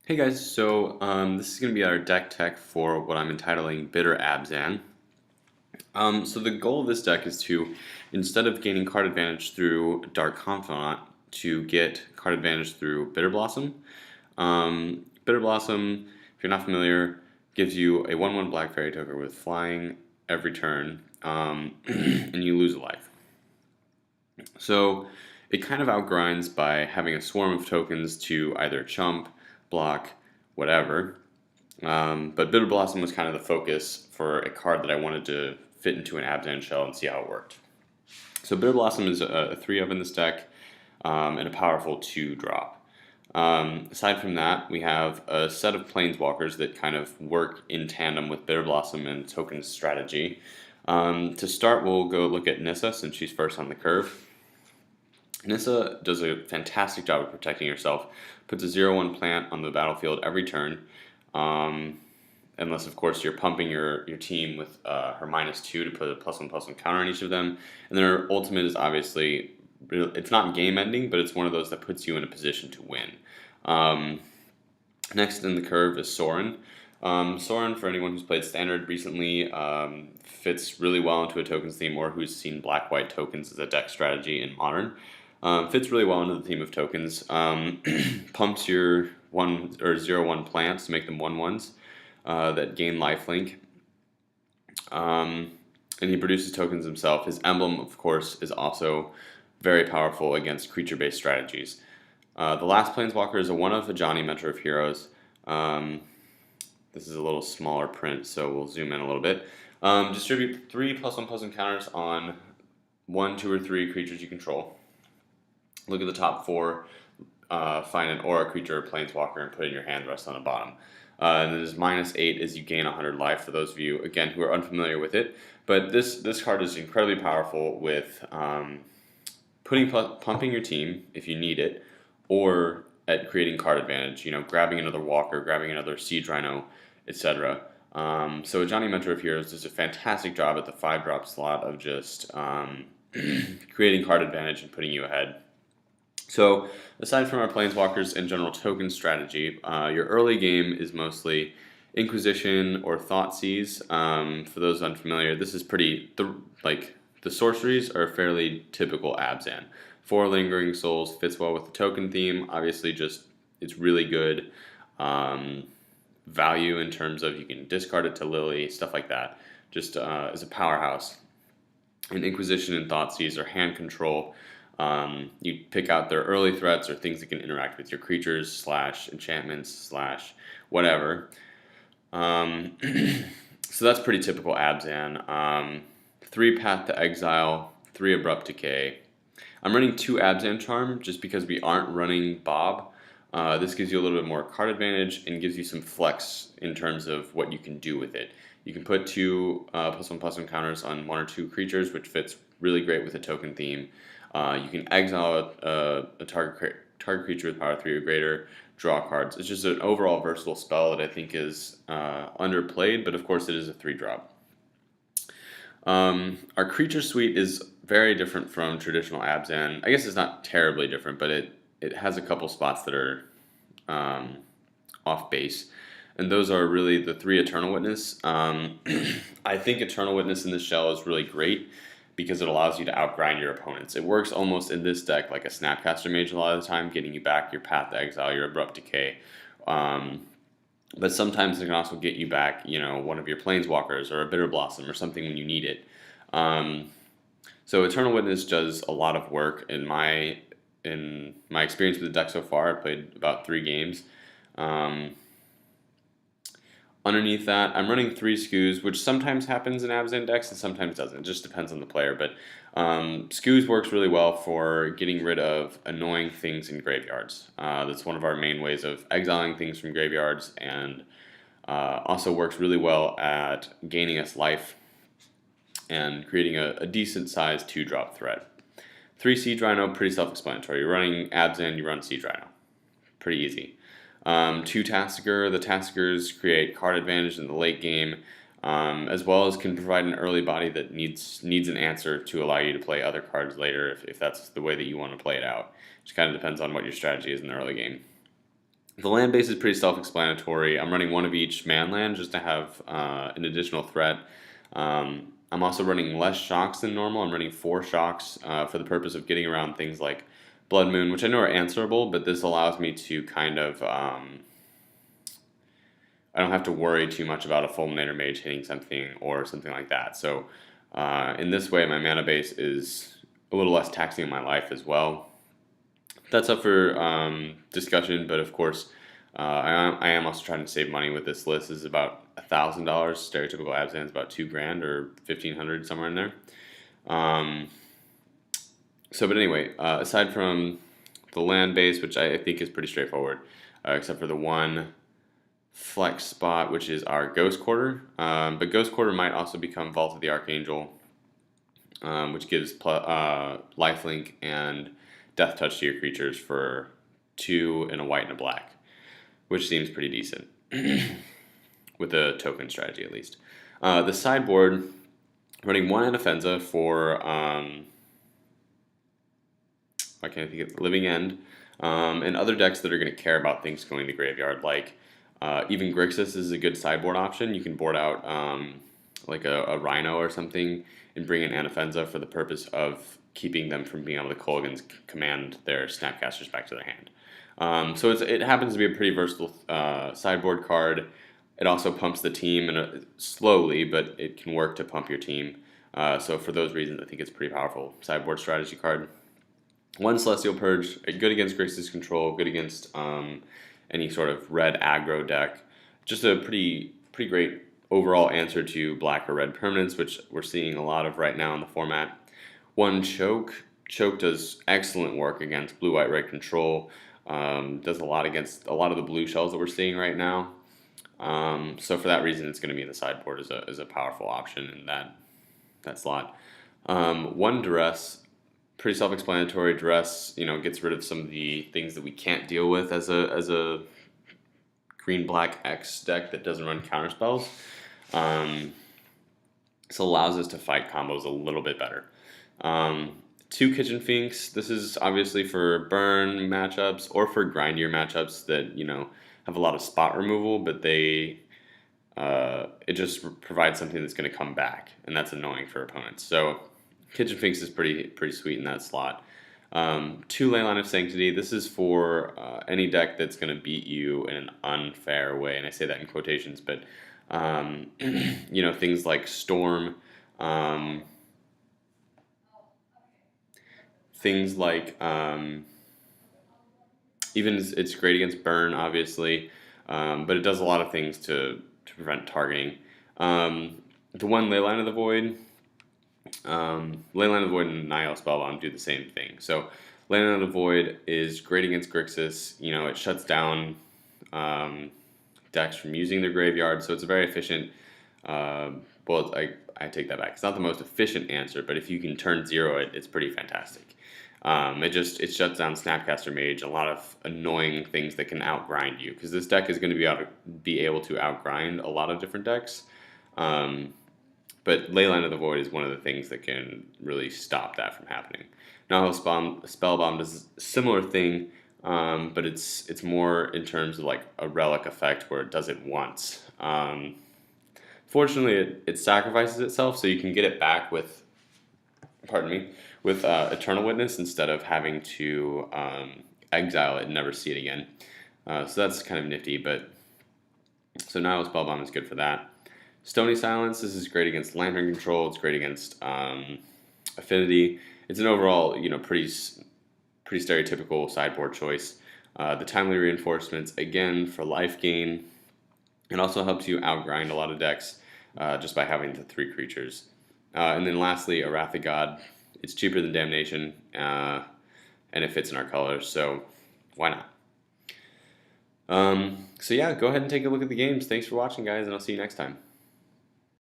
Hey guys, this is going to be our deck tech for what I'm entitling Bitter Abzan. So the goal of this deck is to, instead of gaining card advantage through Dark Confidant, to get card advantage through Bitter Blossom. Bitter Blossom, if you're not familiar, gives you a 1/1 Black Fairy token with flying every turn, and you lose a life. So it kind of outgrinds by having a swarm of tokens to either chump, block, whatever. But Bitter Blossom was kind of the focus for a card that I wanted to fit into an Abzan shell and see how it worked. So Bitter Blossom is a 3 of in this deck, and a powerful 2-drop. Aside from that, we have a set of Planeswalkers that kind of work in tandem with Bitter Blossom and token strategy. To start, we'll go look at Nissa since she's first on the curve. Nissa does a fantastic job of protecting herself, puts a 0/1 plant on the battlefield every turn, unless of course you're pumping your team with her -2 to put a +1/+1 counter on each of them. And then her ultimate is obviously, it's not game ending, but it's one of those that puts you in a position to win. Next in the curve is Sorin. Sorin, for anyone who's played Standard recently, fits really well into a tokens theme or who's seen black-white tokens as a deck strategy in Modern. Fits really well into the theme of tokens. Pumps your 1 or 0/1 plants to make them 1/1s that gain lifelink. And he produces tokens himself. His emblem, of course, is also very powerful against creature-based strategies. The last Planeswalker is a 1/of Ajani, Mentor of Heroes. This is a little smaller print, so we'll zoom in a little bit. Distribute 3 +1/+1 counters on 1, 2, or 3 creatures you control. Look at the top 4, find an aura creature or planeswalker and put it in your hand, rest on the bottom. And then his -8 is you gain 100 life for those of you, again, who are unfamiliar with it. But this card is incredibly powerful with pumping your team if you need it, or at creating card advantage, grabbing another walker, grabbing another siege rhino, etc. So Johnny Mentor of Heroes does a fantastic job at the 5-drop slot of just creating card advantage and putting you ahead. So aside from our Planeswalkers and general token strategy, your early game is mostly Inquisition or Thoughtseize. For those unfamiliar, this is the sorceries are fairly typical Abzan. 4 Lingering Souls fits well with the token theme. Obviously, it's really good value in terms of you can discard it to Lily, stuff like that. Just as a powerhouse. And Inquisition and Thoughtseize are hand control. You pick out their early threats or things that can interact with your creatures / enchantments / whatever. So that's pretty typical Abzan. 3 Path to Exile, 3 Abrupt Decay. I'm running 2 Abzan Charm just because we aren't running Bob. This gives you a little bit more card advantage and gives you some flex in terms of what you can do with it. You can put 2 +1/+1 counters on 1 or 2 creatures, which fits really great with a token theme. You can exile a target creature with power 3 or greater, draw cards. It's just an overall versatile spell that I think is underplayed, but of course it is a 3-drop. Our creature suite is very different from traditional Abzan. I guess it's not terribly different, but it has a couple spots that are off base. And those are really the 3 Eternal Witness. I think Eternal Witness in this shell is really great because it allows you to outgrind your opponents. It works almost in this deck like a Snapcaster Mage a lot of the time, getting you back your Path to Exile, your Abrupt Decay. But sometimes it can also get you back, one of your Planeswalkers or a Bitter Blossom or something when you need it. So Eternal Witness does a lot of work in my experience with the deck so far. I played about 3 games. Underneath that, I'm running 3 Skews, which sometimes happens in Abzan decks and sometimes doesn't. It just depends on the player. But Skews works really well for getting rid of annoying things in graveyards. That's one of our main ways of exiling things from graveyards, and also works really well at gaining us life and creating a decent-sized 2-drop threat. 3 Siege Rhino, pretty self-explanatory. You're running Abzan, you run Siege Rhino. Pretty easy. 2 Tasker. The Taskers create card advantage in the late game, as well as can provide an early body that needs an answer to allow you to play other cards later if that's the way that you want to play it out. Just kind of depends on what your strategy is in the early game. The land base is pretty self-explanatory. I'm running one of each man land just to have an additional threat. I'm also running less shocks than normal. I'm running 4 shocks for the purpose of getting around things like Blood Moon, which I know are answerable, but this allows me to kind of I don't have to worry too much about a Fulminator Mage hitting something or something like that. So in this way, my mana base is a little less taxing on my life as well. That's up for discussion, but of course, I am also trying to save money with this list. This is about $1,000. Stereotypical Abzan is about $2,000 or $1,500, somewhere in there. But anyway, aside from the land base, which I think is pretty straightforward, except for the one flex spot, which is our Ghost Quarter. But Ghost Quarter might also become Vault of the Archangel, which gives lifelink and death touch to your creatures for 2 and a white and a black, which seems pretty decent with a token strategy at least. The sideboard, running 1 Anafenza for why can't I think of Living End, and other decks that are going to care about things going to graveyard, like even Grixis is a good sideboard option. You can board out like a Rhino or something and bring in Anafenza for the purpose of keeping them from being able to Kolaghan's command their Snapcasters back to their hand. So it happens to be a pretty versatile sideboard card. It also pumps the team slowly, but it can work to pump your team. So for those reasons, I think it's a pretty powerful sideboard strategy card. 1 Celestial Purge, good against Grixis control, good against any sort of red aggro deck. Just a pretty great overall answer to black or red permanents, which we're seeing a lot of right now in the format. 1 Choke. Choke does excellent work against blue, white, red control. Does a lot against a lot of the blue shells that we're seeing right now. So for that reason, it's going to be in the sideboard as a powerful option in that slot. 1 Duress. Pretty self-explanatory. Duress, gets rid of some of the things that we can't deal with as a green-black X deck that doesn't run counterspells. This allows us to fight combos a little bit better. 2 Kitchen Finks. This is obviously for burn matchups or for grindier matchups that have a lot of spot removal, but it just provides something that's going to come back, and that's annoying for opponents. So Kitchen Finks is pretty sweet in that slot. 2 Leyline of Sanctity. This is for any deck that's going to beat you in an unfair way, and I say that in quotations, but things like Storm, things like even it's great against Burn, obviously, but it does a lot of things to prevent targeting. The 1 Leyline of the Void. Leyline of the Void and Nihil Spellbound do the same thing. So Leyline of the Void is great against Grixis. It shuts down decks from using their graveyard, so it's a very efficient. Well, I take that back. It's not the most efficient answer, but if you can turn 0 it, it's pretty fantastic. It shuts down Snapcaster Mage, a lot of annoying things that can outgrind you, because this deck is going to be able to outgrind a lot of different decks. But Leyline of the Void is one of the things that can really stop that from happening. Nihil Spellbomb does a similar thing, but it's more in terms of like a relic effect where it does it once. Fortunately, it sacrifices itself, so you can get it back with Eternal Witness instead of having to exile it and never see it again. So that's kind of nifty. So Nihil Spellbomb is good for that. Stony Silence, this is great against Lantern Control, it's great against Affinity. It's an overall, pretty stereotypical sideboard choice. The Timely Reinforcements, again, for life gain. It also helps you outgrind a lot of decks just by having the 3 creatures. And then lastly, Wrath of God. It's cheaper than Damnation, and it fits in our colors, so why not? So yeah, go ahead and take a look at the games. Thanks for watching, guys, and I'll see you next time.